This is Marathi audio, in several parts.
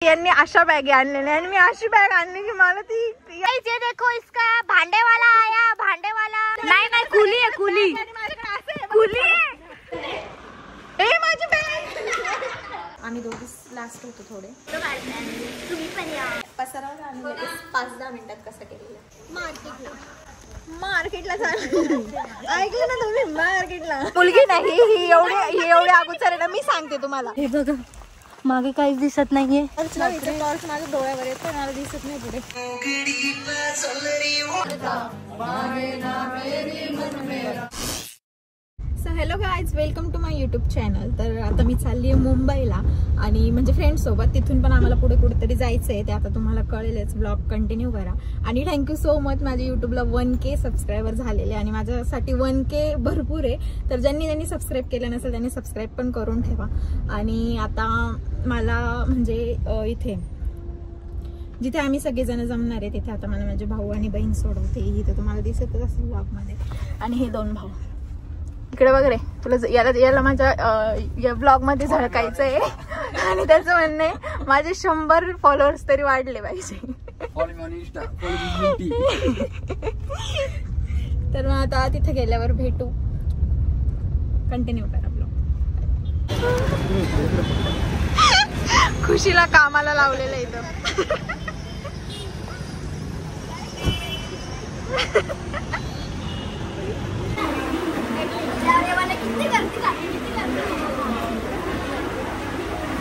यांनी अशा बॅग आणलेल्या आणि मी अशी बॅग आणली की मला ती ये देखो इसका भांडे वाला आया, भांडे वाला नहीं कुली है, कुली कुली है। ए माझी बॅग। आम्ही दोघी लास्ट होतो थोडे। तुम्ही पण या। पसारा आम्ही 5-10 मिनिटात कसं केलेलं मार्केटला ऐकलं ना तुम्ही, मार्केटला मुलगी नाही ही एवढी अगोदर आहे ना, मी सांगते तुम्हाला। हे बघा मागे काहीच दिसत नाहीये। टॉर्च माझ्या डोळ्यावर येतो, मला दिसत नाही पुढे। So hello guys, welcome to my YouTube channel. तर आता मी चालली आहे मुंबईला आणि म्हणजे फ्रेंड्स सोबत, तिथून पण आम्हाला पुढे कुठेतरी जायचं आहे, ते आता तुम्हाला कळेलच। ब्लॉग कंटिन्यू करा आणि थँक्यू सो मच। माझ्या यूट्यूबला 1K सबस्क्रायबर झालेले आणि माझ्यासाठी 1K भरपूर आहे। तर ज्यांनी सबस्क्राईब केलं नसेल त्यांनी सबस्क्राईब पण करून ठेवा। आणि आता मला म्हणजे इथे जिथे आम्ही सगळेजण जमणार आहे तिथे आता मला माझे भाऊ आणि बहीण सोडवते। इथे तुम्हाला दिसतच असेल ब्लॉगमध्ये। आणि हे 2 भाऊ इकडे बघ रे, तुला याला माझ्या या ब्लॉग मध्ये झळकायचं आहे आणि त्याचं म्हणणं आहे माझे 100 फॉलोअर्स तरी वाढले पाहिजे। तर मग आता तिथे गेल्यावर भेटू, कंटिन्यू करा ब्लॉग। खुशीला कामाला लावलेलं इथं।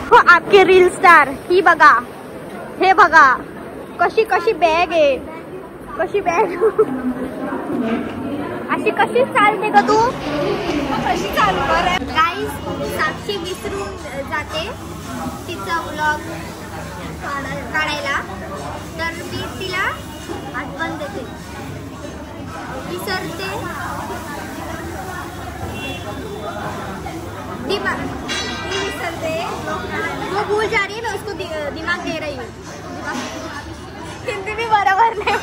हो आपके रील स्टार ही बघा, हे बघा कशी कशी बॅग आहे, कशी बॅग अशी कशी चालते का तू, कशी चालू कर गाईस। साक्षी विसरून जाते तिचा ब्लॉग काढायला, तर मी तिला आठवण देते, विसरते। वो भूल जा रही है, मैं उसको दिमाग दे रही हूँ। हिंदी भी बराबर नहीं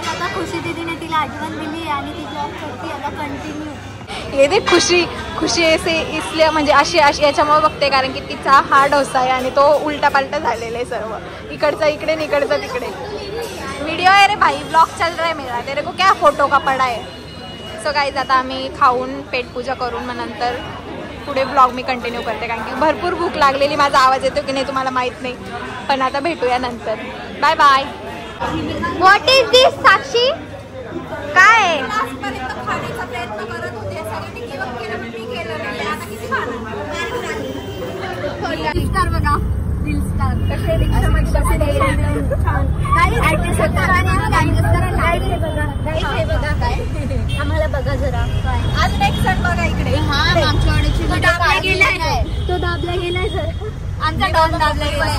आता खुशी दीदीने तिला आठवण दिली आणि ती ब्लॉग करते आता कंटिन्यू। ये देख खुशी ऐसे इसलिए म्हणजे अशी याच्यामुळे बघते कारण की तिचा हा डोसा आहे आणि तो उलटा पालटा झालेला आहे सर्व, इकडचा इकडे इकडचा तिकडे। वीडियो है रे भाई, ब्लॉग चल रहा है मेरा, तेरे को क्या फोटो का पड़ा है। सो गाइज आता आम्ही खाऊन पेटपूजा करून मग नंतर पुढे ब्लॉग मी कंटिन्यू करते कारण की भरपूर भूक लागलेली। माझा आवाज येतो की नाही तुम्हाला माहित नाही, पण आता भेटूया नंतर। Bye bye. What is this Sakshi, काय खाण्याचा प्रयत्न करत होते, सगळ्यांनी गिव्ह केलं पण मी केलं नाही, आता किती स्टार बघा, रील स्टार कसे रिक्षामध्ये बसले आम्हाला बघा जरा। अजून एक सण बघा इकडे, तो दाबला गेलाय सर, आमचा डॉन दाबला गेलाय।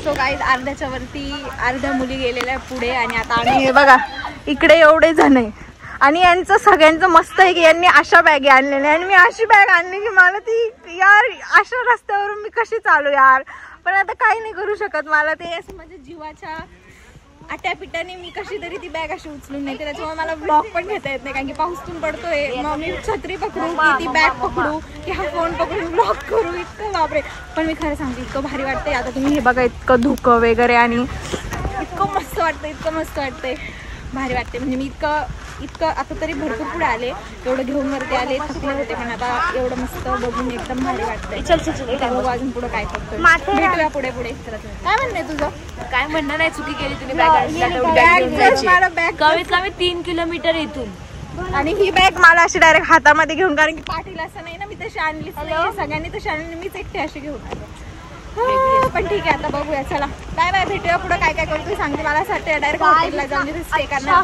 सो गाईज अर्ध्याच्या वरती अर्ध्या मुली गेलेल्या पुढे आणि आता आम्ही हे बघा इकडे एवढे जण आहे आणि यांचं सगळ्यांचं मस्त आहे की यांनी अशा बॅग आणलेल्या आणि मी अशी बॅग आणली की मला ती यार अशा रस्त्यावरून मी कशी चालू यार, पण आता काही नाही करू शकत। मला ते असं माझ्या जीवाच्या आट्यापिट्याने मी कशी तरी ती बॅग अशी उचलून नेते, त्याच्यामुळे मला ब्लॉग पण घेता येत नाही कारण की पाऊस पण पडतोय। मग मी छत्री पकडू की ती बॅग पकडू की हा फोन पकडून ब्लॉग करू, इतकं बापरे। पण मी खरं सांगते इतकं भारी वाटतंय। आता तुम्ही हे बघा इतकं धुकं वगैरे आणि इतकं मस्त वाटतंय, भारी वाटते। म्हणजे मी इतकं आता तरी भरपूर पुढे आले, एवढं घेऊन वरती आले, थकले होते, पण आता एवढं मस्त बघून एकदम भारी वाटतंय। चल बघू अजून पुढे काय करतोय, भेटूया पुढे। काय म्हणणं तुझं? काय म्हणणं नाही, चुकी केली तुम्ही। बॅग कमीत कमी 3 किलोमीटर इथून, आणि ही बॅग मला अशी डायरेक्ट हातामध्ये घेऊन, कारण की पाठीला असं नाही ना, मी तशी आणलीच नाही, सगळ्यांनी तशी आणली, मीच एकटे अशी घेऊन आले। पण ठीक आहे आता बघूया, चला बाय बाय, भेटूया पुढे काय काय करतोय सांगते। मला असं वाटतं डायरेक्ट हॉटेलला जाऊन तिथे स्टे करणार,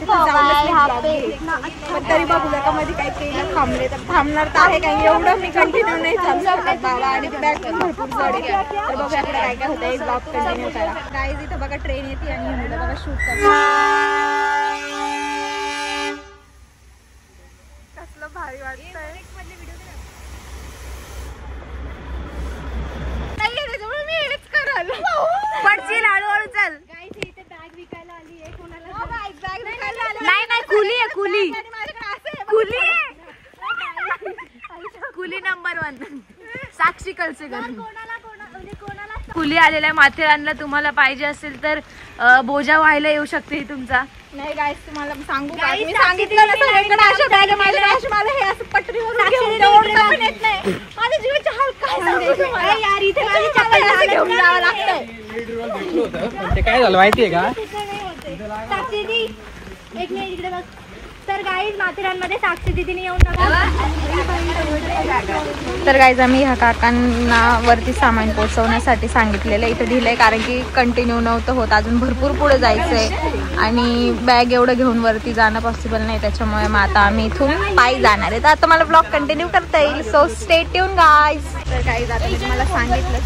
पण तरी बघूया का मध्ये काही केलं थांबले तर थांबणार तर आहे काही, एवढं मी कंटिन्यू नाही चालू शकत बाबा, आणि ती बॅग पण भरपूर जड आहे। तर बघूया पुढे काय काय होतं, एक ब्लॉग कंटिन्यू करा। गाईज इथं बघा ट्रेन येते आणि मुलं बघा शूट करतात, कसलं भारी वाटतंय। पडशील हळूहळू, चल। बॅग विकायला आली आहे कोणाला, बॅग विकायला नाही कुली आहे, कुली कुली जेवण साक्षी कलसेकर. कुली आलेल्या माथेरानला तुम्हाला पाहिजे असेल तर बोजा व्हायला येऊ शकते तुमचा. नाही गाईस तुम्हाला सांगू का मी सांगितलं ना सगळीकडे अशा बॅग मला हे असं पटरीवर घेऊन येत नाही. माझ्या जीवाची हाल काय सांगू तुम्हाला यार. इथे माझी चप्पल घेऊन जावं लागतंय. ते काय झालं माहितीये का? साक्षी दी एक मिनिट इकडे बघ. तर गाईज माथेरानमध्ये साक्षी दीदीने येऊन नका. तर गाईज आम्ही ह्या काकांना वरती सामान पोहोचवण्यासाठी सांगितलेलं इथं दिलंय, कारण की कंटिन्यू नव्हतं होत, अजून भरपूर पुढे जायचंय आणि बॅग एवढं घेऊन वरती जाणं पॉसिबल नाही. त्याच्यामुळे मग आता आम्ही इथून पायी जाणार आहे. तर आता मला ब्लॉग कंटिन्यू करता येईल. So stay tune guys. तर गाईज आता मी तुम्हाला सांगितलं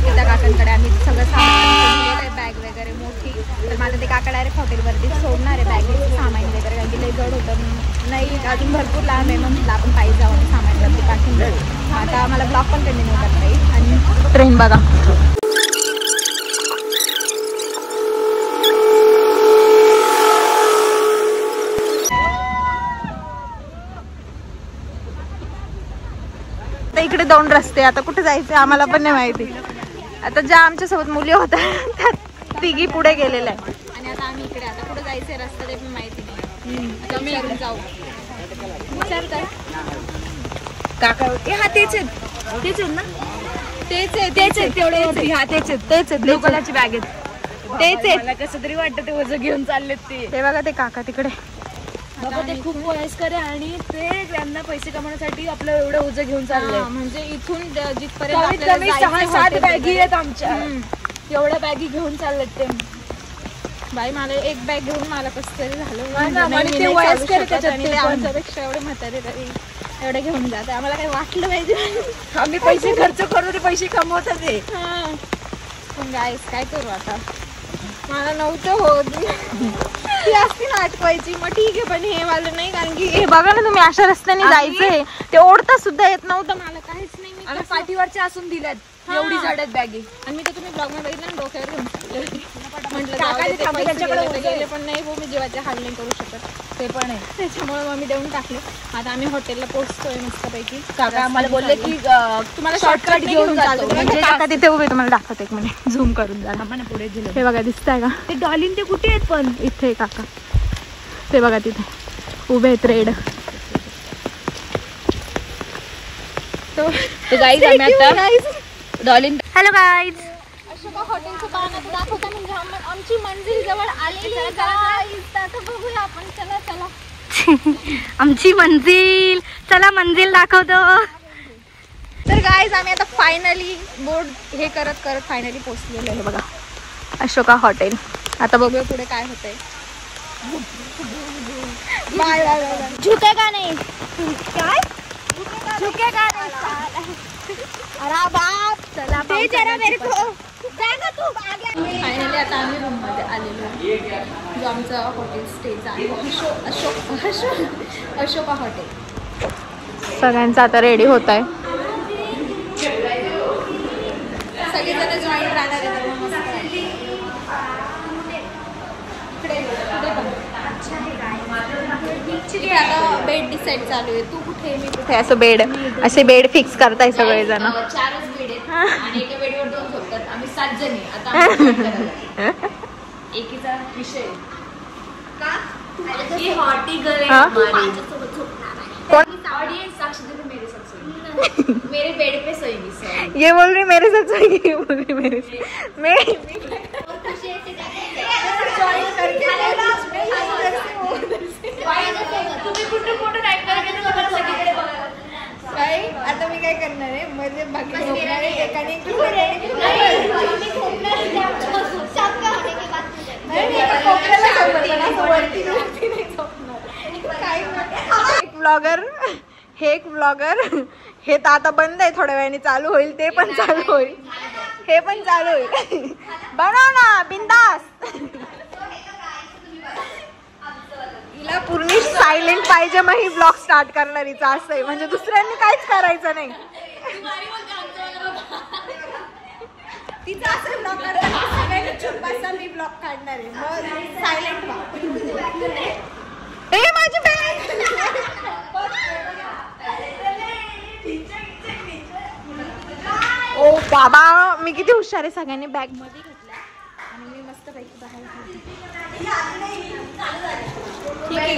की त्या काकांकडे आम्ही सगळं सामान बॅग वगैरे मोठी. तर माझं ते काका डायरेक्ट हॉटेलवरती सोडणार आहे बॅगेचं सामान वगैरे, कारण की लई जड होतं नाही, अजून भरपूर लांब आहे. मग म्हटलं आपण पायी जाऊ आणि सामानवरती टाकून जाऊ. आता मला ब्लॉग पण कंटिन्यू करता येईल. आणि ट्रेन बघा. इकडे 2 रस्ते, आता कुठे जायचे आम्हाला पण नाही माहिती. आता ज्या आमच्या सोबत मुली होत्या त्या तिघी पुढे गेलेल्या आहे आणि आता आम्ही इकडे. आता कुठे जायचंय रस्ता ते पण माहिती नाही. आता मी इकडे जाऊ विचारताय काका. हा तेच आहेत ना, तेच आहेत तेवढे. हा तेच आहेत ब्लू कलरची बॅग आहेत. तेच आहेत. मला कसं तरी वाटतं ते वजन घेऊन चाललेत ते बघा ते काका तिकडे. बाबा ते खूप वयस्कर आहे आणि ते त्यांना पैसे कमवण्यासाठी आपलं एवढं ओझं घेऊन चाललंय. म्हणजे इथून जिथपर्यंत 6-7 बॅगी आहेत आमच्या. एवढ्या बॅगी घेऊन चाललेत ते. बाई मला एक बॅग घेऊन मला कसं तरी झालं. ते वयस्कर आमच्यापेक्षा एवढे म्हातारे तरी एवढे घेऊन जाते. आम्हाला काही वाटलं पाहिजे. आम्ही पैसे खर्च करू ते पैसे कमवतात ते. पण गाईस काय करू आता, मला नव्हतं होत. ती असती ना आठवायची मग ठीक आहे, पण हे मला नाही, कारण की हे बघा ना तुम्ही अशा रस्त्याने जायचंय ते ओढता सुद्धा येत नव्हतं मला काहीच नाही. आम्ही पाठीवरच्या असून दिल्यात एवढी जडत बॅगी. आणि मी तर तुम्ही ब्लॉग मध्ये बघितलं ना डोक्यावर घेऊन म्हटलं गेले, पण नाही मी जीवाचे हाल नाही करू शकत. ते पण आहे, त्याच्यामुळे मग मी देऊन टाकले. आता आम्ही हॉटेलला पोहोचतोय मस्तपैकी. काका आम्हाला बोलले की तुम्हाला शॉर्टकट घेऊन जातो. म्हणजे काका तिथे उभे, तुम्हाला दाखवते एक मिनिट झूम करून जा. पुढे हे बघा दिसतंय का ते डॉलिन ते कुठे आहेत पण इथे काका ते बघा तिथे उभे आहेत रेड. तो गाईज आम्ही आता डॉलिन. Hello guys. अशोका हॉटेलचं पाहण्यात दाखवता म्हणजे आमची मंजिल जवळ आलेली आहे गाईज. आता बघूया आपण. चला आमची मंजिल. चला मंजिल दाखवतो. तर गाईज आम्ही आता फायनली बोर्ड हे करत करत फायनली पोहोचलेलो आहे बघा अशोका हॉटेल. आता बघूया पुढे काय होतंय. झुकेगा नहीं काय झुकेगा नहीं. अरे बाप चला दे जरा मेरे को. जाएगा तू आगे. फायनली आता आम्ही रूम मध्ये आलेलो, जो आमचा हॉटेल स्टेचा आहे अशोका हॉटेल. सगळ्यांचा आता रेडी होत आहे. सगळेजण जॉईन राहणार आहे. आता बेड डिसाईड चालू आहे. तू कुठे मी कुठे असं बेड असे बेड फिक्स करताय सगळेजण. 4च बेड आहेत आणि एका बेडवर 2 झोपतात. आम्ही 7 जणी. आता एकीचा विषय का की हॉटी गरे माझ्यासोबत झोपणार आहे. ऑडियन्स साक्षी देते मेरे साथ सोएगी, मेरे बेड पे सोएगी. ये बोल रही मेरे साथ सोएगी, ये बोल रही मेरे साथ. मैं आता मी काय करणार आहे मध्ये बाकी झोपणार आहे एकाने ब्लॉगर. हे एक ब्लॉगर हे तर आता बंद आहे, थोड्या वेळाने चालू होईल. ते पण चालू होईल, हे पण चालू होईल. बनव ना बिंदास. हिला पूर्ण सायलेंट पाहिजे मग ही ब्लॉग स्टार्ट करणारीचा असं आहे. म्हणजे दुसऱ्यांनी काहीच करायचं नाही. तिचा असं ब्लॉग करताना चुप बसा, मी ब्लॉग काढणार आहे. मग सायलेंट व्हा. ए माझी बॅग. बाबा मी किती हुशार आहे, सगळ्यांनी बॅग मध्ये घेतल्या आणि मी मस्त पैकी बाहेर घेतली. ठीक आहे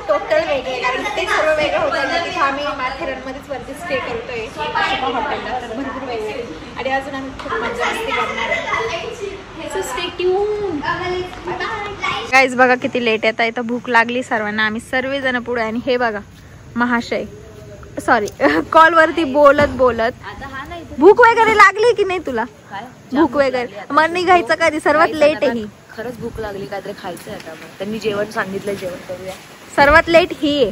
टोटल वेगळे, कारण ते सर्व वेगळं होतं ना. तिथे आम्ही माथेरानमध्येच वरती स्टे करतोय हॉटेलला, तर भरपूर वेगळे आणि अजून आम्ही खूप मजा मस्ती करणार आहे. गाईज बघा किती लेट येत आहे, तर भूक लागली सर्वांना. आम्ही सर्वजण पुढे आणि हे बघा महाशय सॉरी कॉलवरती बोलत बोलत. भूक वगैरे लागली की नाही तुला? भूक वगैरे मग निघायचं कधी? सर्वात लेट आहे ही. खरंच भूक लागली, काहीतरी खायचंय आता. त्यांनी जेवण सांगितलं, जेवण करूया. सर्वात लेट ही आहे.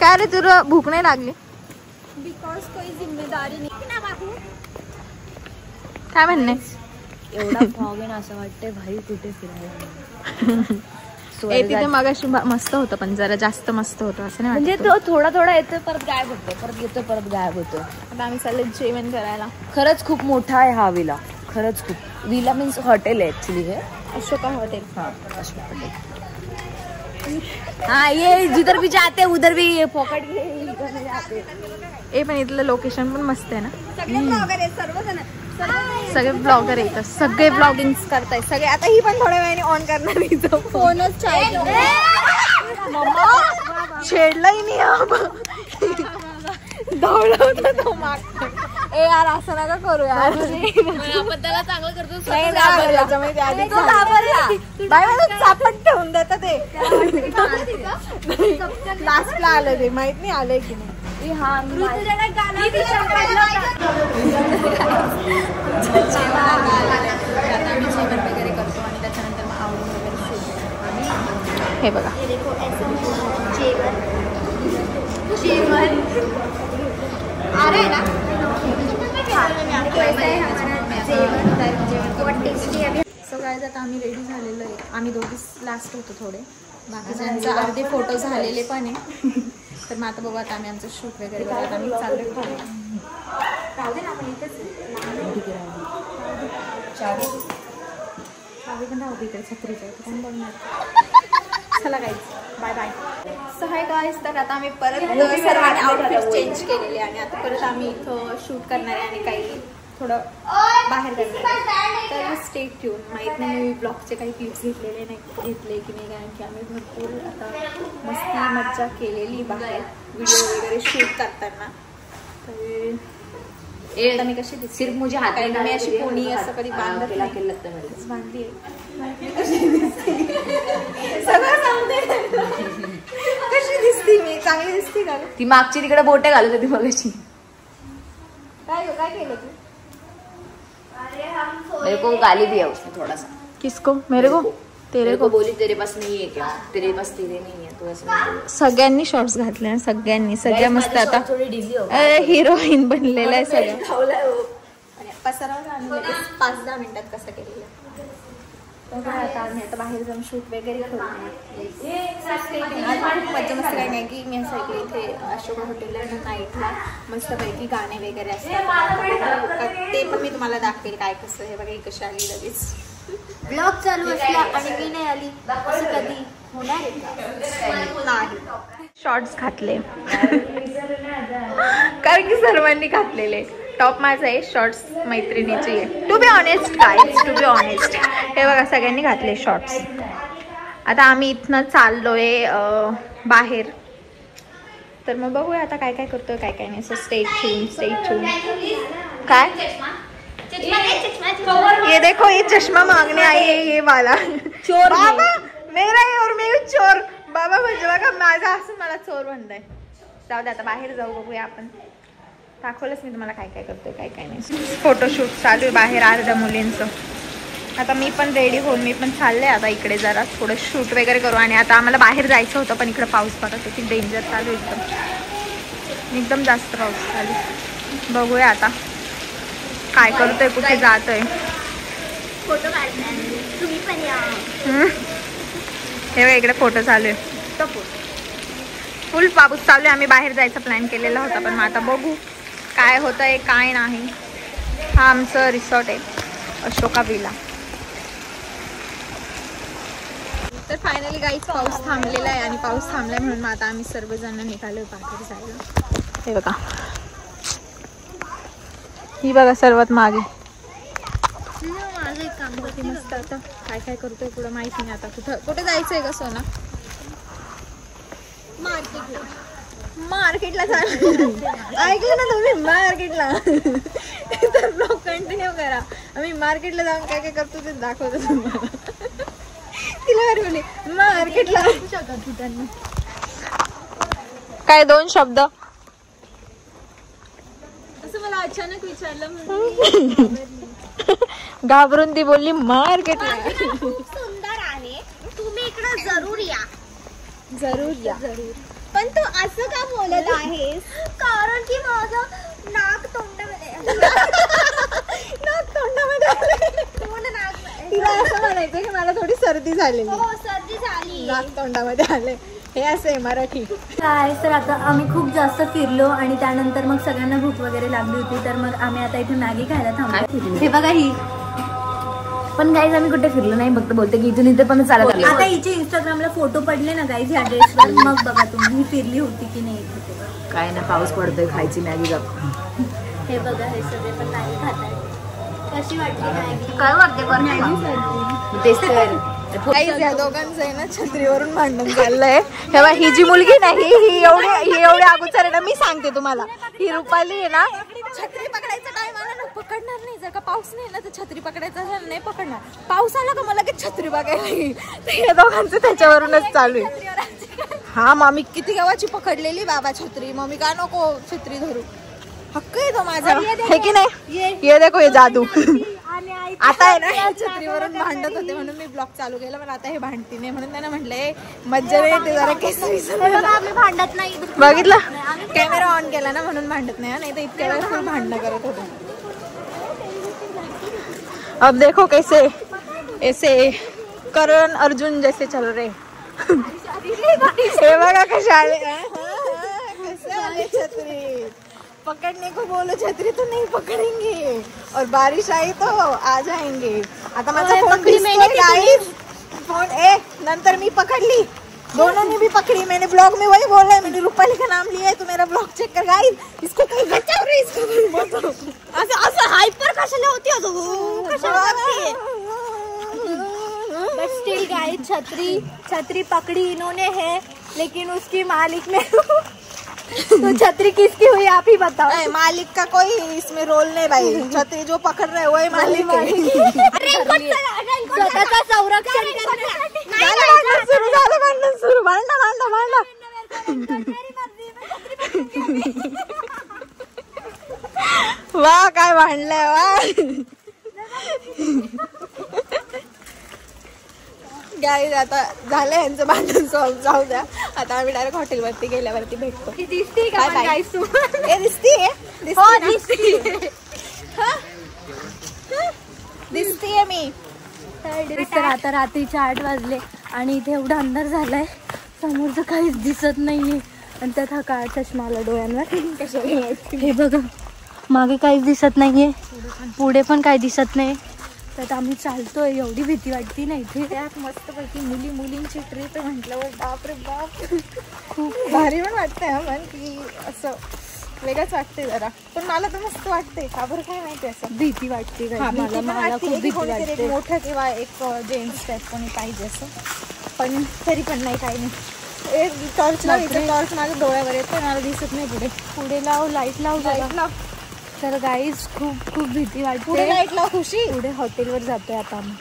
काय रे तुला भूक नाही लागली? बिकॉज कोई जिम्मेदारी नाही ना बाबू. काय म्हणणे? एवढा फॉग आहे ना, असं वाटतंय भाई कुठे फिरायला. तिथे मगाशी मस्त होतं, पण जरा जास्त मस्त होतं असं नाही म्हणजे तो थोडा थोडा येतो, परत गायब होतो, परत येतो, परत गायब होतो. आता आम्ही चाललो जेवण करायला. खरंच खूप मोठा आहे हा विला, खरंच खूप. विला मीन्स हॉटेल आहे ऍक्च्युली हे. अशोका हॉटेल. हाँ अशोका हॉटेल. हाँ ये जिधर भी जाते उधर भी पॉकेट जाते. पण इथलं लोकेशन पण मस्त आहे ना. सगळे ब्लॉगर आहेत सर्वजण. सगळे ब्लॉगर येतात, सगळे ब्लॉगिंग करताय सगळे. आता ही पण थोड्या वेळाने ऑन करणार आहे. फोनच छेडलाही नाही धावला होता तो माग. ए यार असं नका करू यार. आपण त्याला चांगलं करतो. बाय मला चापट ठेवून देतात ते. लास्टला आलं ते, माहित नाही आलंय की नाही. आम्ही जेवण वगैरे करतो आणि त्याच्यानंतर मग आवडून वगैरे शोधतो. हे बघा जेवण अरे ना सो गाईज आता आम्ही रेडी झालेलो आहे. आम्ही दोघीच लास्ट होतो थोडे, बाकीच्यांचे अर्धे फोटो झालेले पण आहे. तर मग आता बघू, आता आम्ही आमचं शूट वगैरे करत आम्ही चाललो खाली. राहू दे ना आपण इथेच पण राहू दे इकडे छत्रीच्या इथे कोण बघणार. चला guys bye bye. So hi guys, तर आता आम्ही परत सर्वांनी आउटफिट चेंज केलेले आणि आता परत आम्ही इथं शूट करणार आहे आणि काही थोडं बाहेर करणार आहे. तर स्टे ट्यून. माहीत नाही मी ब्लॉगचे काही क्लिप्स घेतलेले नाही, घेतले की नाही, कारण की आम्ही भरपूर आता मस्ती मज्जा केलेली बाहेर व्हिडिओ वगैरे शूट करताना. तर मी कशी दिसते? सिर्फ मुझे हात मी अशी कोणी असं कधी बांधली बांधली सगळं सांगते. कशी दिसते मी? चांगली दिसते का? ती मागची तिकडे बोटे घालत होती मगाशी. काय केलं तू? मेरे को गाली दिया उसने थोड़ा सा. किसको? मेरे को? तेरे को बोली तेरे पास नहीं है क्या? तेरे पास तेरे नहीं है तो ऐसे. सगळ्यांनी शॉर्ट्स घातले ना, सगळ्यांनी. सगळ्या मस्त आता हिरोईन बनलेलं आहे सगळं. पसरावं 5-10 मिनिटात कसं केलेलं. आता आम्ही आता बाहेर जाऊन शूट वगैरे करू. मजा मस्त काय नाही की मी असं ऐकलं इथे अशोका हॉटेलला नाईटला मस्तपैकी गाणे वगैरे असतात, ते पण मी तुम्हाला दाखवेल काय कसं. हे बघा ही कशी आली लगेच. ब्लॉग चालू असला आणि मी नाही आली असं कधी होणार आहे का? नाही. शॉर्ट्स घातले कारण की सर्वांनी घातलेले. टॉप माझा आहे, शॉर्ट्स मैत्रिणीची आहे. To be honest guys, to be honest. हे बघा सगळ्यांनी घातले शॉर्ट्स. आता आम्ही इथनं चाललोय बाहेर. तर मग बघूया आता काय काय करतोय काय काय नाही. So stay tune. काय ये देखो ये चष्मा मांगने आई है ये वाला चोर. बाबा मेरा है और मैं चोर. बाबा म्हणजे बघा माझा असं मला चोर म्हणताय. जाऊ दे आता बाहेर जाऊ, बघूया आपण. दाखवलंच मी तुम्हाला काय काय करतोय काय काय नाही. फोटोशूट चालू आहे बाहेर अर्ध्या मुलींचं. आता मी पण रेडी होऊन मी पण चालले आता इकडे जरा थोडं शूट वगैरे करू. आणि आता आम्हाला बाहेर जायचं होतं पण इकडे पाऊस पडत होती, डेंजर चालू एकदम जास्त पाऊस चालू. बघूया आता काय करतोय, कुठे जातोय. फोटो काढणार तुम्ही पण या. हे बघ इकडे फोटो चालू आहे. फुल पाऊस चालू आहे. आम्ही बाहेर जायचा प्लॅन केलेला होता पण मग आता बघू काय होतंय काय नाही. हा आमचं रिसॉर्ट आहे अशोका विला. तर फायनली गाईज पाऊस थांबलेला आहे आणि पाऊस थांबलाय म्हणून मग आता आम्ही सर्वजण निघालो बाहेर जायला. हे बघा ही बघा सर्वात मागे. माझं एक काम करते मस्त. आता काय काय करतोय पुढं माहित नाही. आता कुठे जायचंय का सोना? मार्केटला ऐकलं ना तुम्ही? मार्केटला. तर ब्लॉग कंटिन्यू करा. आम्ही मार्केटला जाऊन काय काय करतो ते दाखवतो तुम्हाला. तिला बोलले मार्केटला त्यांनी काय 2 शब्द असं मला अचानक विचारलं म्हणजे घाबरून ती बोलली मार्केटला. खूप सुंदर आहे, तुम्ही इकडे जरूर या. जरूर या. पण तू असं का बोलत आहेस? कारण की माझं नाक तोंडामध्ये तिला असं म्हणायचं की मला थोडी सर्दी झालेली. हो, सर्दी झाली. नाक तोंडामध्ये आले. हे असं आहे मराठी. काय तर आता आम्ही खूप जास्त फिरलो आणि त्यानंतर मग सगळ्यांना भूक वगैरे लागली होती तर मग आम्ही आता इथे मॅगी खायला थांबलो. हे बघा ही पण गाईज आम्ही कुठे फिरलो नाही, फक्त बोलते की इथून इथे पण चालत आलो. आता हिचे इंस्टाग्रामला फोटो पडले ना गाईज ह्या ड्रेसवर, मग बघा तुम्ही ही फिरली होती की नाही इथे. काय ना पाऊस पडतोय, खायची मॅगी का. हे बघा हे सगळे पण मॅगी खातात. कशी वाटली मॅगी? काय वाटते तेच तर. या दोघांचं आहे ना छत्रीवरून भांडण चाललंय. तेव्हा ही जी मुलगी नाही ही एवढी अगोदर आहे ना. मी सांगते तुम्हाला ही रुपाली आहे ना छत्री पकडायचा टाइम आला ना पकडणार नाही. जर का पाऊस नाही ना तर छत्री पकडायचा झाला नाही पकडणार. पाऊस आला का मला की छत्री बघायला येईल. या दोघांचं त्याच्यावरूनच चालू आहे. हा मग मी किती गावाची पकडलेली बाबा छत्री. मग मी का नको छत्री धरू. हक्क आहे तो माझा हे की नाही. ये देखो ये जादू. आता आहे ना छत्रीवरून भांडत होते म्हणून मी ब्लॉग चालू केला. पण आता हे भांडती नाही म्हणून त्यांना म्हटलंय मज्जा नाही येते जरा केस आम्ही भांडत नाही. बघितलं कॅमेरा ऑन केला ना म्हणून भांडत नाही तर इतक्या वेळेस फुल भांडणं करत होते. अब देखो कैसे ऐसे करण अर्जुन जैसे चल रहे. हे बघा कसे आले कसे आले छत्री पकड़ने को बोलो छतरी तो नहीं पकड़ेंगे और बारिश आई तो आ जाएंगे. आता माझा फोन दिसतोय गाइस. फोन नंतर मी पकड़ली. दोनों ने भी पकड़ी. मैंने ब्लॉग में वही बोला है. मैंने रूपाली का नाम लिया है. तो मेरा ब्लॉग चेक कर गाइस. इसको कहीं बचाओ रे इसको. असं हाइपर कशाला होती हो तू? कशाला करती है? बट स्टिल गाइस छतरी पकड़ी इन्होंने है लेकिन उसकी मालिक ने तो छतरी किसकी हुई आप ही बताओ. मालिक का कोई इसमें रोल नहीं भाई. छतरी जो पकड़ रहे वही मालिक है. स्वतःचा संरक्षण सुरू झालं भांडण सुरू. भांडा वा काय भांडलंय वा. गाईज आता झालं यांचं भांडण सॉल्व. जाऊ द्या आता आम्ही डायरेक्ट हॉटेलवरती गेल्यावरती भेटतो. दिसते का गाईस तू? दिसतीये मी. तर आता रात्रीचे 8 वाजले आणि इथे एवढा अंधार झालाय समोरचं काहीच दिसत नाहीये आणि त्यात हा काळा चष्मा आला डोळ्यांवर. हे बघा मागे काहीच दिसत नाहीये, पुढे पण काही दिसत नाही. तर आम्ही चालतोय. एवढी भीती वाटती ना इथे. त्यात मस्तपैकी मुलींची ट्रिप म्हटल्यावर बाप रे बाप खूप भारी पण वाटतंय. मन की असं वेगळंच वाटते जरा. पण मला तर मस्त वाटते. का बरं काय माहिती असं भीती वाटते. मला खूप भीती वाटते. मोठं किंवा एक जेंट्स टाईप कोणी पाहिजे असं. पण तरी पण नाही काही नाही. एक टॉर्च टॉर्च माझ्या डोळ्यावर येतो. मला दिसत नाही पुढे लाव लाईट लाव. तर गाईज खूप भीती वाटते. पुढे लाईट लाव खुशी. पुढे हॉटेलवर जातोय आता आम्ही.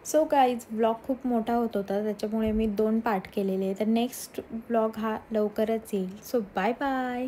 सो गाईज ब्लॉग खूप मोठा होत होता त्याच्यामुळे मी 2 पार्ट केलेले. तर नेक्स्ट ब्लॉग हा लवकरच येईल. So bye bye.